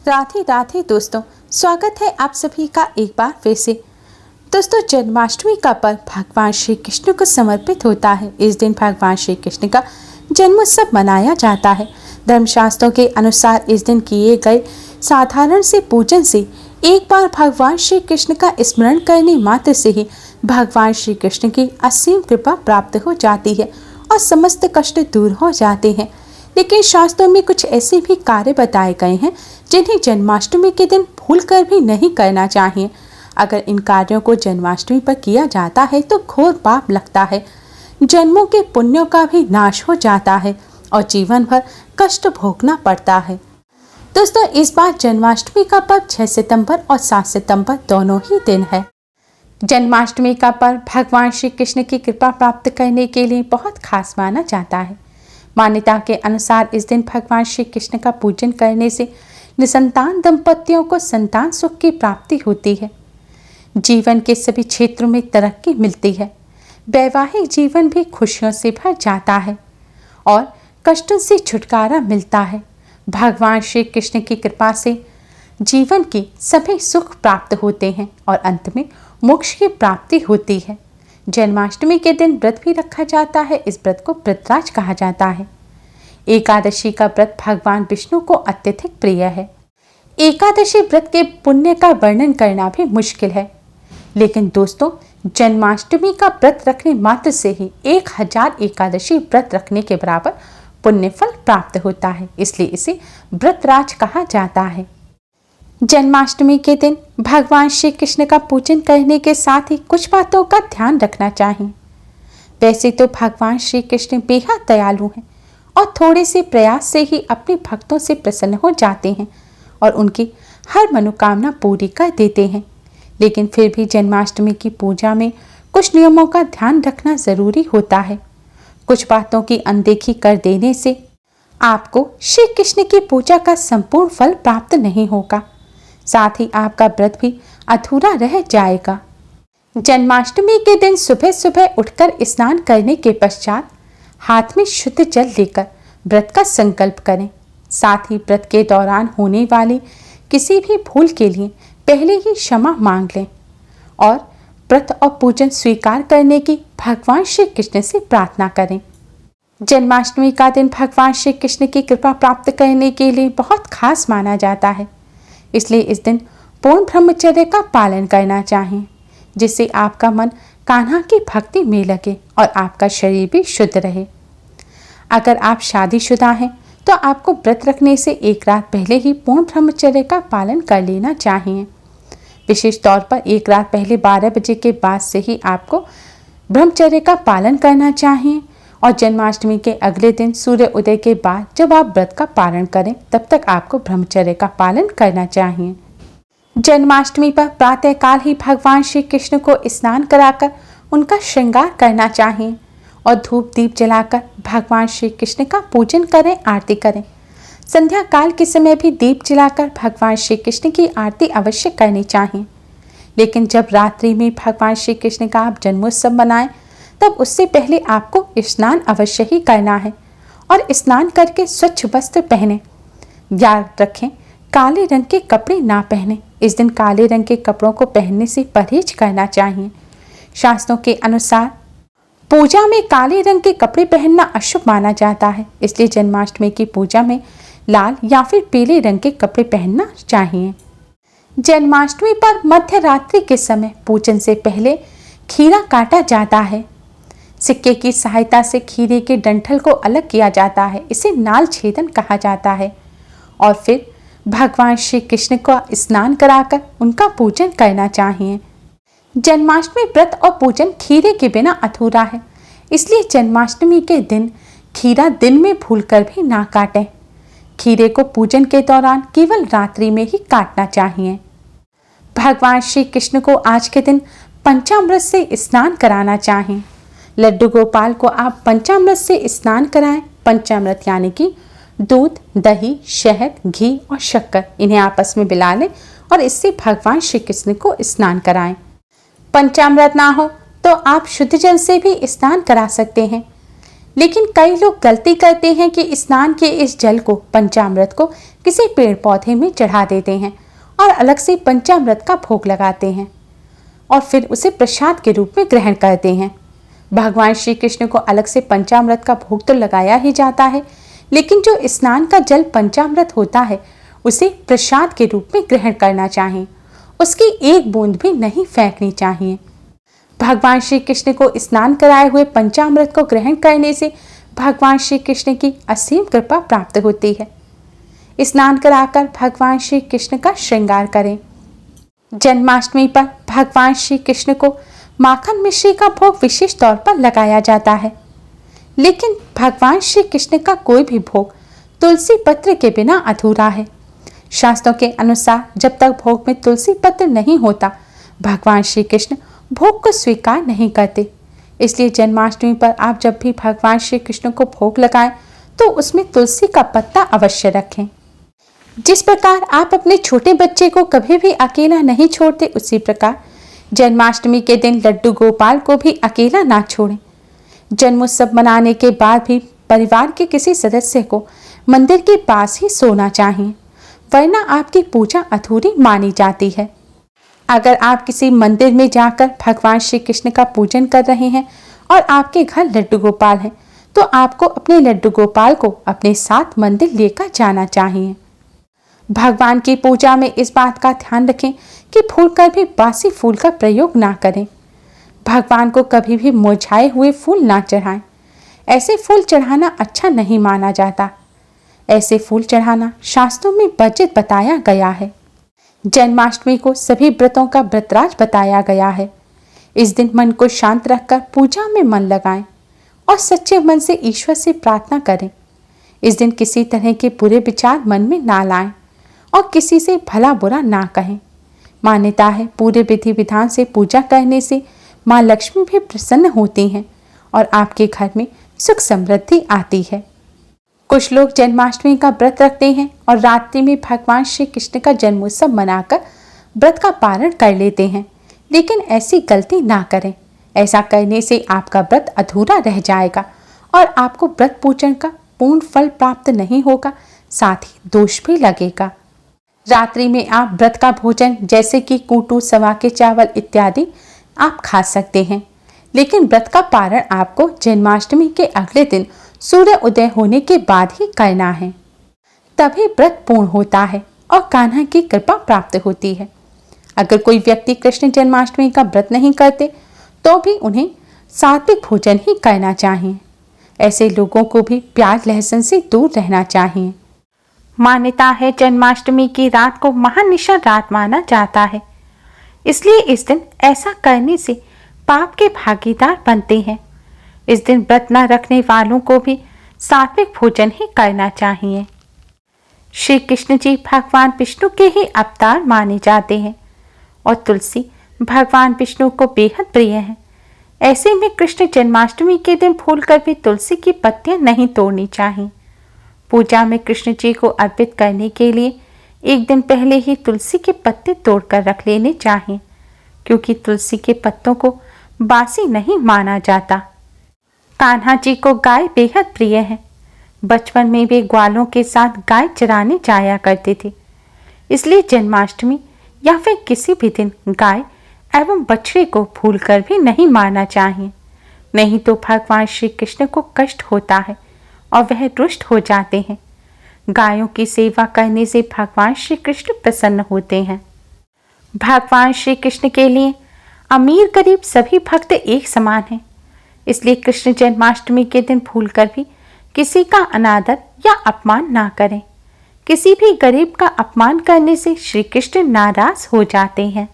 राधे राधे दोस्तों, स्वागत है आप सभी का एक बार फिर से। दोस्तों, जन्माष्टमी का पर्व भगवान श्री कृष्ण को समर्पित होता है। इस दिन भगवान श्री कृष्ण का जन्मोत्सव मनाया जाता है। धर्मशास्त्रों के अनुसार इस दिन किए गए साधारण से पूजन से एक बार भगवान श्री कृष्ण का स्मरण करने मात्र से ही भगवान श्री कृष्ण की असीम कृपा प्राप्त हो जाती है और समस्त कष्ट दूर हो जाते हैं। लेकिन शास्त्रों में कुछ ऐसे भी कार्य बताए गए हैं जिन्हें जन्माष्टमी के दिन भूलकर भी नहीं करना चाहिए। अगर इन कार्यों को जन्माष्टमी पर किया जाता है तो घोर पाप लगता है, जन्मों के पुण्यों का भी नाश हो जाता है और जीवन भर कष्ट भोगना पड़ता है। दोस्तों, इस बार जन्माष्टमी का पर्व 6 सितंबर और 7 सितंबर दोनों ही दिन है। जन्माष्टमी का पर्व भगवान श्री कृष्ण की कृपा प्राप्त करने के लिए बहुत खास माना जाता है। मान्यता के अनुसार इस दिन भगवान श्री कृष्ण का पूजन करने से निसंतान दंपतियों को संतान सुख की प्राप्ति होती है, जीवन के सभी क्षेत्रों में तरक्की मिलती है, वैवाहिक जीवन भी खुशियों से भर जाता है और कष्टों से छुटकारा मिलता है। भगवान श्री कृष्ण की कृपा से जीवन के सभी सुख प्राप्त होते हैं और अंत में मोक्ष की प्राप्ति होती है। जन्माष्टमी के दिन व्रत भी रखा जाता है। इस व्रत को व्रतराज कहा जाता है। एकादशी का व्रत भगवान विष्णु को अत्यधिक प्रिय है। एकादशी व्रत के पुण्य का वर्णन करना भी मुश्किल है, लेकिन दोस्तों, जन्माष्टमी का व्रत रखने मात्र से ही 1000 एकादशी व्रत रखने के बराबर पुण्य फल प्राप्त होता है, इसलिए इसे व्रतराज कहा जाता है। जन्माष्टमी के दिन भगवान श्री कृष्ण का पूजन करने के साथ ही कुछ बातों का ध्यान रखना चाहिए। वैसे तो भगवान श्री कृष्ण बेहद दयालु हैं और थोड़े से प्रयास से ही अपने भक्तों से प्रसन्न हो जाते हैं और उनकी हर मनोकामना पूरी कर देते हैं। लेकिन फिर भी जन्माष्टमी की पूजा में कुछ नियमों का ध्यान रखना ज़रूरी होता है। कुछ बातों की अनदेखी कर देने से आपको श्री कृष्ण की पूजा का संपूर्ण फल प्राप्त नहीं होगा, साथ ही आपका व्रत भी अधूरा रह जाएगा। जन्माष्टमी के दिन सुबह सुबह उठकर स्नान करने के पश्चात हाथ में शुद्ध जल लेकर व्रत का संकल्प करें। साथ ही व्रत के दौरान होने वाली किसी भी भूल के लिए पहले ही क्षमा मांग लें और व्रत और पूजन स्वीकार करने की भगवान श्री कृष्ण से प्रार्थना करें। जन्माष्टमी का दिन भगवान श्री कृष्ण की कृपा प्राप्त करने के लिए बहुत खास माना जाता है, इसलिए इस दिन पूर्ण ब्रह्मचर्य का पालन करना चाहिए, जिससे आपका मन कान्हा की भक्ति में लगे और आपका शरीर भी शुद्ध रहे। अगर आप शादीशुदा हैं तो आपको व्रत रखने से एक रात पहले ही पूर्ण ब्रह्मचर्य का पालन कर लेना चाहिए। विशेष तौर पर एक रात पहले 12 बजे के बाद से ही आपको ब्रह्मचर्य का पालन करना चाहिए और जन्माष्टमी के अगले दिन सूर्य उदय के बाद जब आप व्रत का पालन करें तब तक आपको ब्रह्मचर्य का पालन करना चाहिए। जन्माष्टमी पर प्रातःकाल ही भगवान श्री कृष्ण को स्नान कराकर उनका श्रृंगार करना चाहिए और धूप दीप जलाकर भगवान श्री कृष्ण का पूजन करें, आरती करें। संध्या काल के समय भी दीप जलाकर भगवान श्री कृष्ण की आरती अवश्य करनी चाहिए। लेकिन जब रात्रि में भगवान श्री कृष्ण का आप जन्मोत्सव मनाएं तब उससे पहले आपको स्नान अवश्य ही करना है और स्नान करके स्वच्छ वस्त्र पहने। याद रखें, काले रंग के कपड़े ना पहने। इस दिन काले रंग के कपड़ों को पहनने से परहेज करना चाहिए। शास्त्रों के अनुसार पूजा में काले रंग के कपड़े पहनना अशुभ माना जाता है, इसलिए जन्माष्टमी की पूजा में लाल या फिर पीले रंग के कपड़े पहनना चाहिए। जन्माष्टमी पर मध्य रात्रि के समय पूजन से पहले खीरा काटा जाता है। सिक्के की सहायता से खीरे के डंठल को अलग किया जाता है, इसे नाल छेदन कहा जाता है और फिर भगवान श्री कृष्ण को स्नान कराकर उनका पूजन करना चाहिए। जन्माष्टमी व्रत और पूजन खीरे के बिना अधूरा है, इसलिए जन्माष्टमी के दिन खीरा दिन में भूलकर भी ना काटें। खीरे को पूजन के दौरान केवल रात्रि में ही काटना चाहिए। भगवान श्री कृष्ण को आज के दिन पंचामृत से स्नान कराना चाहिए। लड्डू गोपाल को आप पंचामृत से स्नान कराएं। पंचामृत यानी कि दूध, दही, शहद, घी और शक्कर, इन्हें आपस में मिला लें और इससे भगवान श्री कृष्ण को स्नान कराएं। पंचामृत ना हो तो आप शुद्ध जल से भी स्नान करा सकते हैं। लेकिन कई लोग गलती करते हैं कि स्नान के इस जल को, पंचामृत को किसी पेड़ पौधे में चढ़ा देते हैं और अलग से पंचामृत का भोग लगाते हैं और फिर उसे प्रसाद के रूप में ग्रहण करते हैं। भगवान श्री कृष्ण को अलग से पंचामृत का भोग तो लगाया ही जाता है, लेकिन जो स्नान का जल पंचामृत होता है उसे प्रसाद के रूप में ग्रहण करना चाहिए, उसकी एक बूंद भी नहीं फेंकनी चाहिए। भगवान श्री कृष्ण को स्नान कराए हुए पंचामृत को ग्रहण करने से भगवान श्री कृष्ण की असीम कृपा प्राप्त होती है। स्नान कराकर भगवान श्री कृष्ण का श्रृंगार करें। जन्माष्टमी पर भगवान श्री कृष्ण को माखन मिश्री का भोग विशेष तौर पर लगाया जाता है, लेकिन भगवान श्री कृष्ण का कोई भी भोग तुलसी पत्र के बिना अधूरा है। शास्त्रों के अनुसार जब तक भोग में तुलसी पत्र नहीं होता, भगवान श्री कृष्ण भोग को स्वीकार नहीं करते। इसलिए जन्माष्टमी पर आप जब भी भगवान श्री कृष्ण को भोग लगाएं तो उसमें तुलसी का पत्ता अवश्य रखें। जिस प्रकार आप अपने छोटे बच्चे को कभी भी अकेला नहीं छोड़ते, उसी प्रकार जन्माष्टमी के दिन लड्डू गोपाल को भी अकेला ना छोड़ें। जन्मोत्सव मनाने के बाद भी परिवार के किसी सदस्य को मंदिर के पास ही सोना चाहिए, वरना आपकी पूजा अधूरी मानी जाती है। अगर आप किसी मंदिर में जाकर भगवान श्री कृष्ण का पूजन कर रहे हैं और आपके घर लड्डू गोपाल हैं, तो आपको अपने लड्डू गोपाल को अपने साथ मंदिर लेकर जाना चाहिए। भगवान की पूजा में इस बात का ध्यान रखें कि भूल कर भी बासी फूल का प्रयोग ना करें। भगवान को कभी भी मुरझाए हुए फूल ना चढ़ाएं। ऐसे फूल चढ़ाना अच्छा नहीं माना जाता। ऐसे फूल चढ़ाना शास्त्रों में वर्जित बताया गया है। जन्माष्टमी को सभी व्रतों का व्रतराज बताया गया है। इस दिन मन को शांत रखकर पूजा में मन लगाएं और सच्चे मन से ईश्वर से प्रार्थना करें। इस दिन किसी तरह के बुरे विचार मन में ना लाएं और किसी से भला बुरा ना कहें। मान्यता है पूरे विधि विधान से पूजा करने से माँ लक्ष्मी भी प्रसन्न होती हैं और आपके घर में सुख समृद्धि आती है। कुछ लोग जन्माष्टमी का व्रत रखते हैं और रात्रि में भगवान श्री कृष्ण का जन्मोत्सव मनाकर व्रत का पारण कर लेते हैं, लेकिन ऐसी गलती ना करें। ऐसा करने से आपका व्रत अधूरा रह जाएगा और आपको व्रत पूजन का पूर्ण फल प्राप्त नहीं होगा, साथ ही दोष भी लगेगा। रात्रि में आप व्रत का भोजन जैसे कि कूटू, सवा के चावल इत्यादि आप खा सकते हैं, लेकिन व्रत का पारण आपको जन्माष्टमी के अगले दिन सूर्य उदय होने के बाद ही करना है। तभी व्रत पूर्ण होता है और कान्हा की कृपा प्राप्त होती है। अगर कोई व्यक्ति कृष्ण जन्माष्टमी का व्रत नहीं करते तो भी उन्हें सात्विक भोजन ही करना चाहिए। ऐसे लोगों को भी प्याज लहसुन से दूर रहना चाहिए। मान्यता है जन्माष्टमी की रात को महानिशा रात माना जाता है, इसलिए इस दिन ऐसा करने से पाप के भागीदार बनते हैं। इस दिन व्रत न रखने वालों को भी सात्विक भोजन ही करना चाहिए। श्री कृष्ण जी भगवान विष्णु के ही अवतार माने जाते हैं और तुलसी भगवान विष्णु को बेहद प्रिय है। ऐसे में कृष्ण जन्माष्टमी के दिन भूलकर भी तुलसी की पत्तियां नहीं तोड़नी चाहिए। पूजा में कृष्ण जी को अर्पित करने के लिए एक दिन पहले ही तुलसी के पत्ते तोड़कर रख लेने चाहिए, क्योंकि तुलसी के पत्तों को बासी नहीं माना जाता। कान्हा जी को गाय बेहद प्रिय है। बचपन में वे ग्वालों के साथ गाय चराने जाया करते थे, इसलिए जन्माष्टमी या फिर किसी भी दिन गाय एवं बछड़े को भूलकर भी नहीं मारना चाहिए, नहीं तो भगवान श्री कृष्ण को कष्ट होता है और वह रुष्ट हो जाते हैं। गायों की सेवा करने से भगवान श्री कृष्ण प्रसन्न होते हैं। भगवान श्री कृष्ण के लिए अमीर गरीब सभी भक्त एक समान हैं, इसलिए कृष्ण जन्माष्टमी के दिन भूलकर भी किसी का अनादर या अपमान ना करें। किसी भी गरीब का अपमान करने से श्री कृष्ण नाराज हो जाते हैं।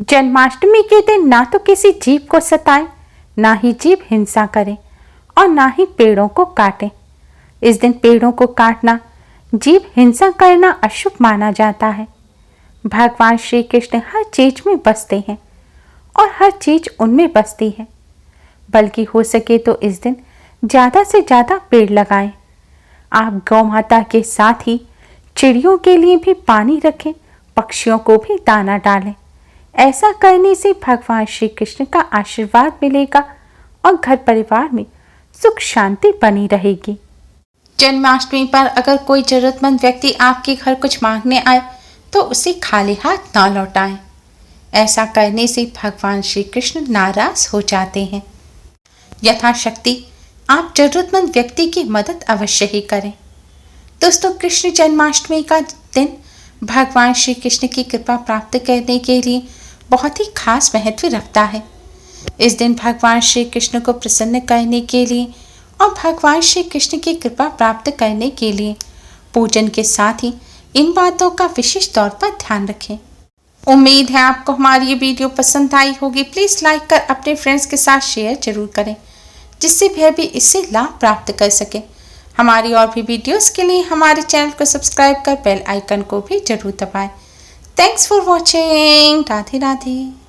जन्माष्टमी के दिन ना तो किसी जीव को सताएं, ना ही जीव हिंसा करें और ना ही पेड़ों को काटें। इस दिन पेड़ों को काटना, जीव हिंसा करना अशुभ माना जाता है। भगवान श्री कृष्ण हर चीज में बसते हैं और हर चीज उनमें बसती है, बल्कि हो सके तो इस दिन ज़्यादा से ज़्यादा पेड़ लगाएं। आप गौ माता के साथ ही चिड़ियों के लिए भी पानी रखें, पक्षियों को भी दाना डालें। ऐसा करने से भगवान श्री कृष्ण का आशीर्वाद मिलेगा और घर परिवार में सुख शांति बनी रहेगी। जन्माष्टमी पर अगर कोई जरूरतमंद व्यक्ति आपके घर कुछ मांगने आए तो उसे खाली हाथ ना लौटाएं। ऐसा करने से भगवान श्री कृष्ण नाराज हो जाते हैं। यथाशक्ति आप जरूरतमंद व्यक्ति की मदद अवश्य ही करें। दोस्तों, कृष्ण जन्माष्टमी का दिन भगवान श्री कृष्ण की कृपा प्राप्त करने के लिए बहुत ही खास महत्व रखता है। इस दिन भगवान श्री कृष्ण को प्रसन्न करने के लिए और भगवान श्री कृष्ण की कृपा प्राप्त करने के लिए पूजन के साथ ही इन बातों का विशेष तौर पर ध्यान रखें। उम्मीद है आपको हमारी ये वीडियो पसंद आई होगी। प्लीज़ लाइक कर अपने फ्रेंड्स के साथ शेयर जरूर करें, जिससे वह भी इससे लाभ प्राप्त कर सके। हमारी और भी वीडियोस के लिए हमारे चैनल को सब्सक्राइब कर बेल आइकन को भी जरूर दबाएं। Thanks for watching. Radhe Radhe.